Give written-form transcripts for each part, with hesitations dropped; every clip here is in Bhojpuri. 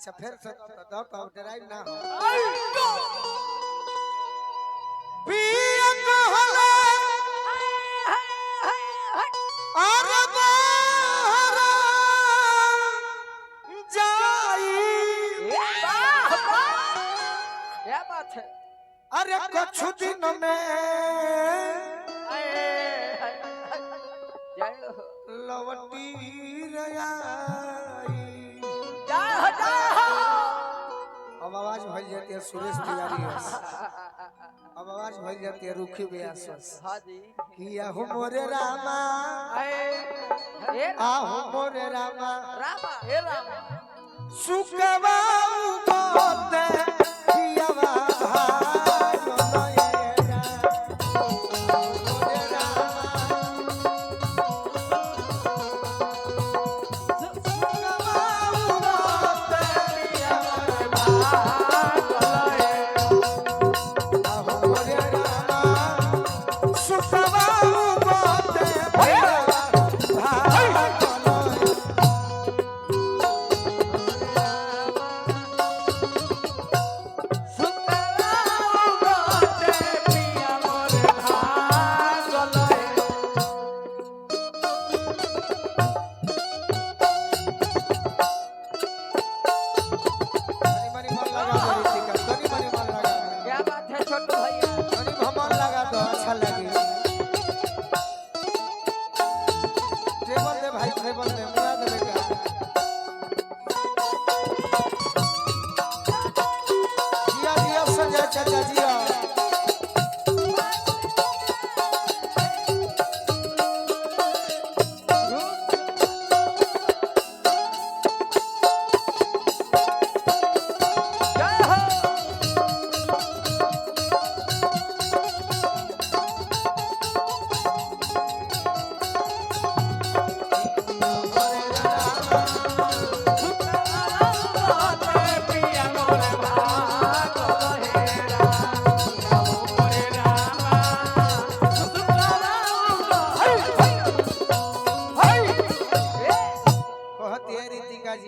अच्छा फिर से दो तो ड्राइव ना हो पिया कहला अरे बाहर जाई क्या बात है अरे कुछ दिन में लवटी रयाई अब आवाज भइल जाती है सुरेश तिवारी अब आवाज भइल जाती है रुखी व्यास हाँ जी किया हो मोरे रामा आहु मोरे रामा रामा हे रामा सुकवा उगोते कियावा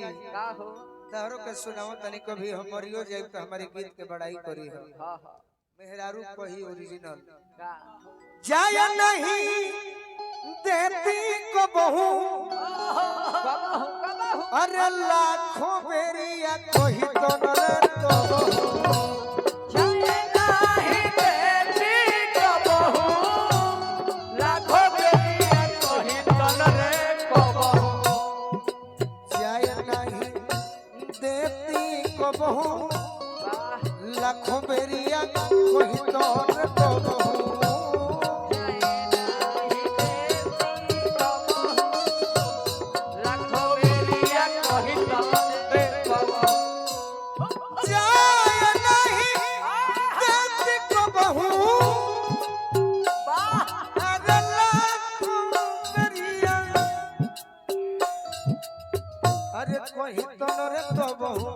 तहरो के सुनाओ तनी कभी हमरियो जाई तो हमारे गीत के बड़ाई करी है हां हां मेहरारू कही ओरिजिनल का जाया नहीं देती को बहू अरे लाखों बेरिया कोई तो न तो बहू जाया नहीं देती को बहू लाखों बेरिया कोई तो न को बहू जाया नहीं देती को बहू लाखों बेरिया कोई तो न तो बहू अरे कोई तो रे तो बहू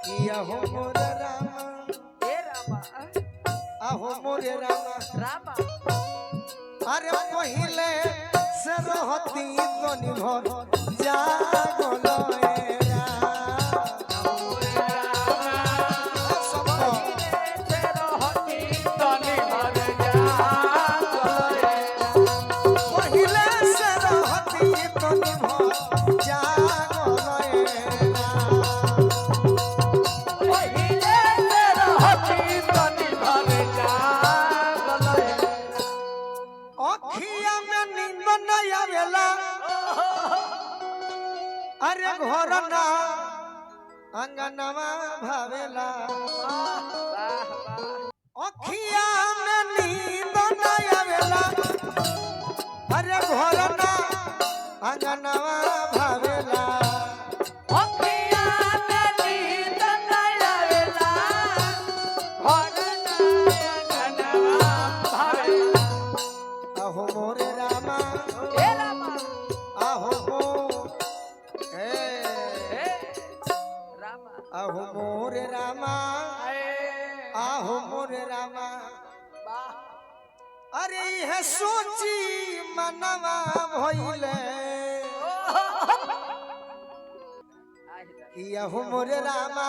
किया हो मोरे रामा हे रामा आहो मोरे रामा रामा अरे पहिले से रहती तो निभर जागलो ए अरे घर ना अंगनवा भावेला अखिया में नींद न आवेला अरे घर ना अंगनवा भावेला अखिया में नींद न आवेला घर ना अंगनवा भावेला आहो मोरे रामा हे रामा आहो आहो मोरे रामा आहो मोरे रामा अरे है सोची मनवा भइले किया हो मोरे रामा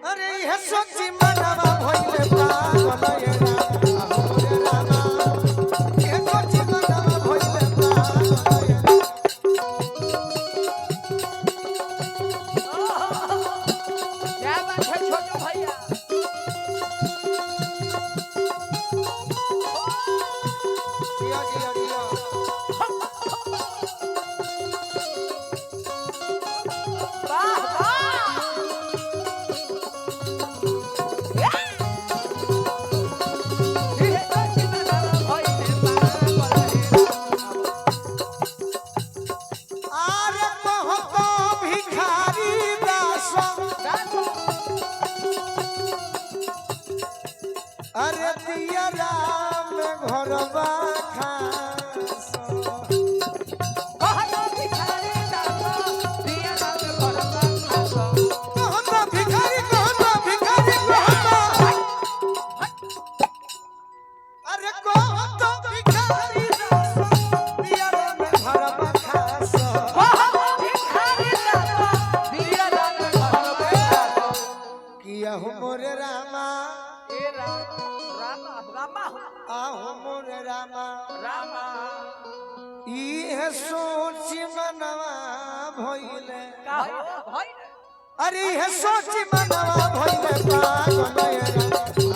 अरे यह सोची मनवा भइले पागल ये रामा हो मोरे रामा यह सोची मनवा भइले पागल ये क्या बात है छोटू भैया जिया जिया जिया वाह वाह ये तो कितना भइले पागल आरे कहतो भिखारी दास अरे दिया राम घरवा खास कहतो भिखारी दास दिया राम घरवा खास कहतो भिखारी कहतो अरे कहतो भिखारी दास दिया राम घरवा खास कहतो भिखारी दास दिया राम घरवा खास किया हो मोरे रामा ए रामा रामा आहो मोरे रामा रामा इह सोच मनवा भइले का भइले अरे इह सोच मनवा भइले पागल ये रामा